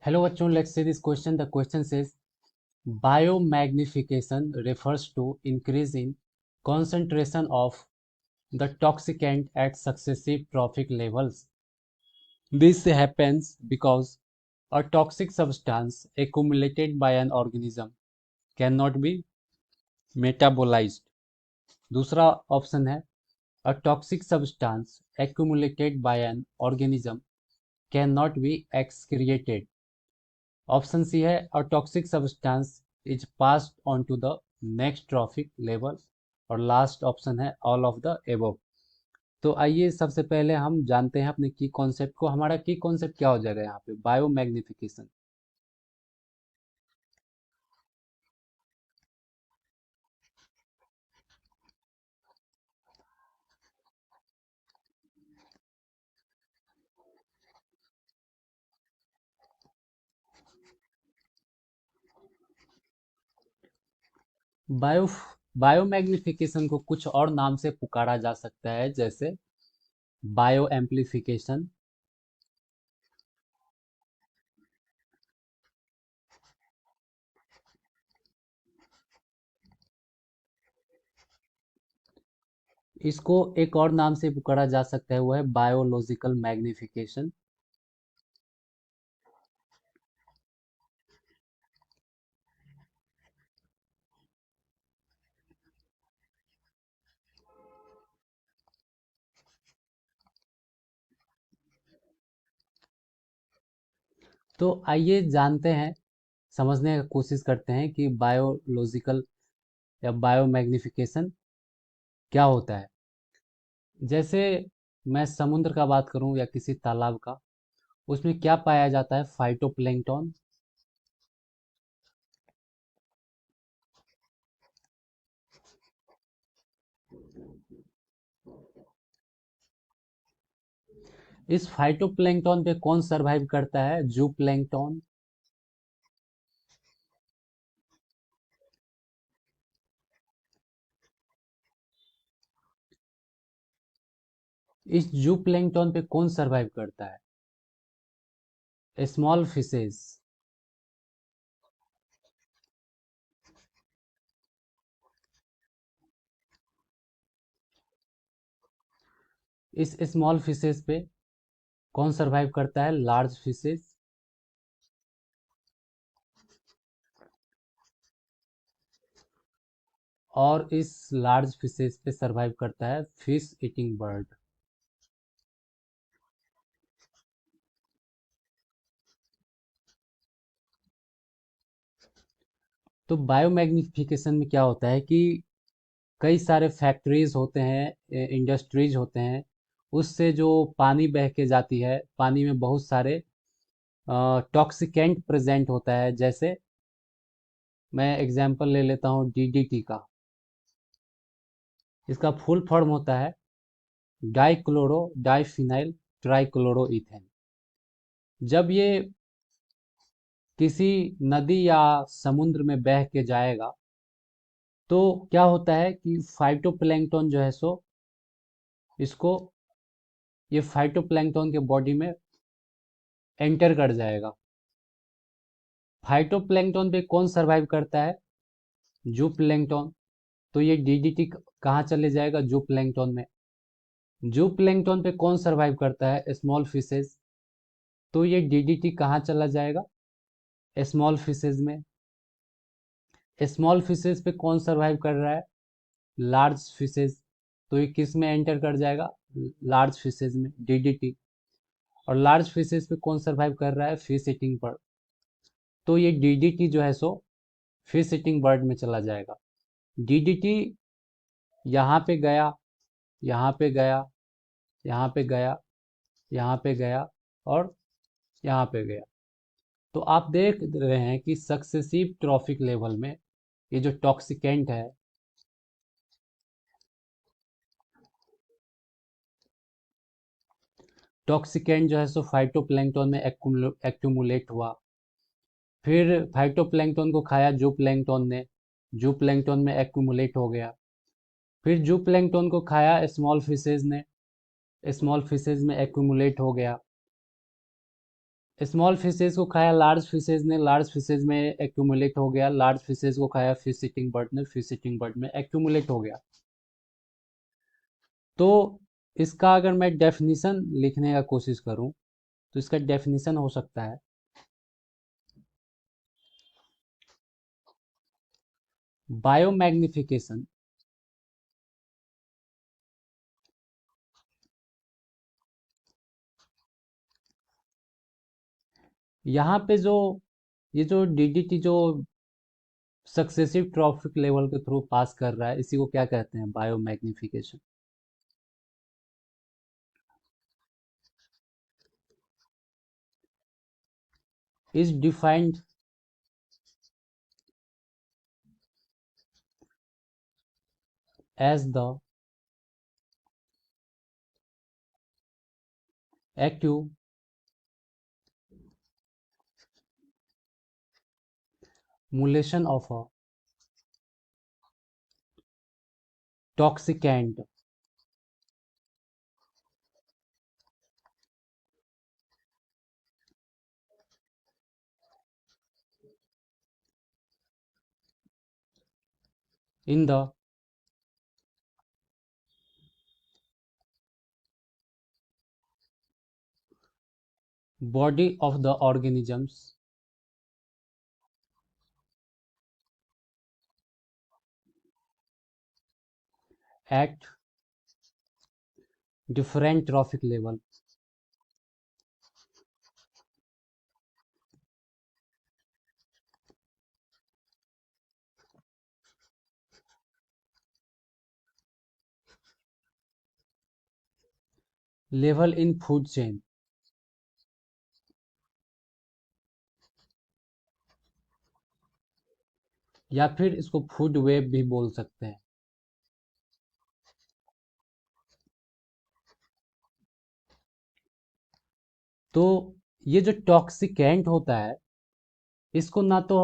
Hello, bachon. Let's see this question. The question says biomagnification refers to increase in concentration of the toxicant at successive trophic levels. This happens because a toxic substance accumulated by an organism cannot be metabolized. दूसरा option है a toxic substance accumulated by an organism cannot be excreted. Option C है a toxic substance is passed on to the next trophic level और last option है all of the above। तो आइए सबसे पहले हम जानते हैं अपने की कॉन्सेप्ट को। हमारा की कॉन्सेप्ट क्या हो जाएगा यहाँ पे? Bio magnification. Bio bio magnification को कुछ और नाम से पुकारा जा सकता है, जैसे बायो एम्प्लीफिकेशन, इसको एक और नाम से पुकारा जा सकता है, वो है बायोलॉजिकल मैग्निफिकेशन। तो आइए जानते हैं, समझने की कोशिश करते हैं कि बायोलॉजिकल या बायो मैग्निफिकेशन क्या होता है। जैसे मैं समुद्र का बात करूं या किसी तालाब का, उसमें क्या पाया जाता है? फाइटोप्लैंक्टन। इस फाइटोप्लैंक्टन पे कौन सरवाइव करता है? जूप्लैंक्टन। इस जूप्लैंक्टन पे कौन सरवाइव करता है? Small fishes. इस स्मॉल फिशेस पे कौन सरवाइव करता है? Large fishes. और इस लार्ज फिशेस पे सरवाइव करता है फिश ईटिंग बर्ड। तो बायोमैग्निफिकेशन में क्या होता है कि कई सारे फैक्ट्रीज होते हैं, इंडस्ट्रीज होते हैं, उससे जो पानी बह के जाती है, पानी में बहुत सारे टॉक्सिकेंट प्रेजेंट होता है। जैसे मैं एग्जांपल ले लेता हूँ डीडीटी का। इसका फुल फॉर्म होता है डाइक्लोरो डाइफिनाइल ट्राइक्लोरोइथेन। जब ये किसी नदी या समुद्र में बह के जाएगा, तो क्या होता है कि फाइटोप्लैंक्टन जो है सो इसको, ये फाइटोप्लैंक्टन के बॉडी में एंटर कर जाएगा। फाइटोप्लैंक्टन पे कौन सरवाइव करता है? जूप्लैंक्टन। तो ये डीडीटी कहाँ चले जाएगा? जूप्लैंक्टन में। जूप्लैंक्टन पे कौन सरवाइव करता है? Small fishes. तो ये डीडीटी कहाँ चला जाएगा? स्मॉल फिशेज में। स्मॉल फिशेज पे कौन सरवाइव कर रहा है? Large fishes. तो ये किस में एंटर कर जाएगा? लार्ज फिशेज में, डीडीटी। और लार्ज फिशेज पे कौन सरवाइव कर रहा है? Fish eating bird. तो ये डीडीटी जो है सो फिश ईटिंग बर्ड में चला जाएगा। डीडीटी यहाँ पे गया, यहाँ पे गया, यहाँ पे गया, यहाँ पे गया और यहाँ पे गया। तो आप देख रहे हैं कि सक्सेसिव ट्रॉफिक लेवल में ये जो टॉक्सिकेंट है, टॉक्सिकेंट जो है सो फाइटोप्लैंक्टन में एक्यूमुलेट हुआ। फिर फाइटोप्लैंक्टन को खाया जू प्लैंक्टन ने, जू प्लैंक्टन में एक्यूमुलेट हो गया। फिर जू प्लैंक्टन को खाया स्मॉल फिशेज ने, स्मॉल फिशेज में एक्यूमुलेट हो गया। स्मॉल फिशेज को खाया लार्ज फिशेज ने, लार्ज फिशेज में एक्यूमुलेट हो गया, लार्ज फिशेज को खाया फिश ईटिंग बर्ड ने, फिश ईटिंग बर्ड में एक्यूमुलेट हो गया। तो इसका अगर मैं डेफिनेशन लिखने का कोशिश करूं तो इसका डेफिनेशन हो सकता है बायोमैग्निफिकेशन यहाँ पे जो ये जो डीडीटी जो सक्सेसिव ट्रॉफिक लेवल के थ्रू पास कर रहा है, इसी को क्या कहते हैं, biomagnification. Is defined as the accumulation of a toxicant in the body of the organisms at different trophic level. Level in food chain, या फिर इसको फूड वेब भी बोल सकते हैं। तो ये जो टॉक्सिकेंट होता है, इसको ना तो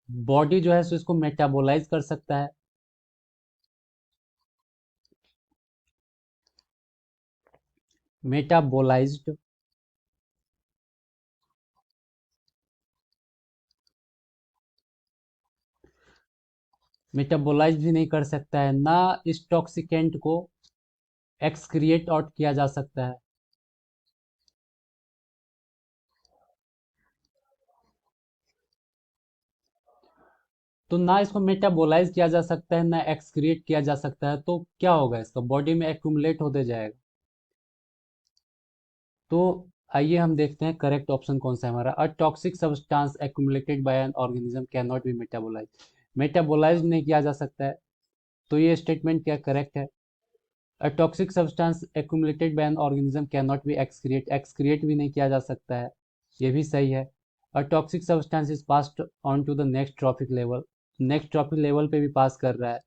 बॉडी जो है सो इसको मेटाबोलाइज कर सकता है, मेटाबोलाइज्ड, मेटाबोलाइज भी नहीं कर सकता है, ना इस टॉक्सिकेंट को एक्सक्रिएट आउट किया जा सकता है। तो ना इसको मेटाबोलाइज किया जा सकता है, ना एक्सक्रिएट किया जा सकता है, तो क्या होगा, इसका बॉडी में एक्यूमुलेट होते जाएगा। तो आइए हम देखते हैं करेक्ट ऑप्शन कौन सा है हमारा। A toxic substance accumulated by an organism can not be metabolise, metabolise नहीं किया जा सकता है। तो ये स्टेटमेंट क्या करेक्ट है। A toxic substance accumulated by an organism can not be excrete, excrete भी नहीं किया जा सकता है, ये भी सही है। A toxic substance is passed on to the next trophic level, next trophic level पे भी पास कर रहा है।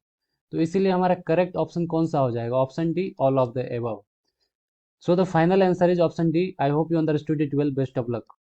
तो इसीलिए हमारा करेक्ट ऑप्शन कौन सा हो जाएगा, option D, all of the above. So the final answer is option D. I hope you understood it well. Best of luck.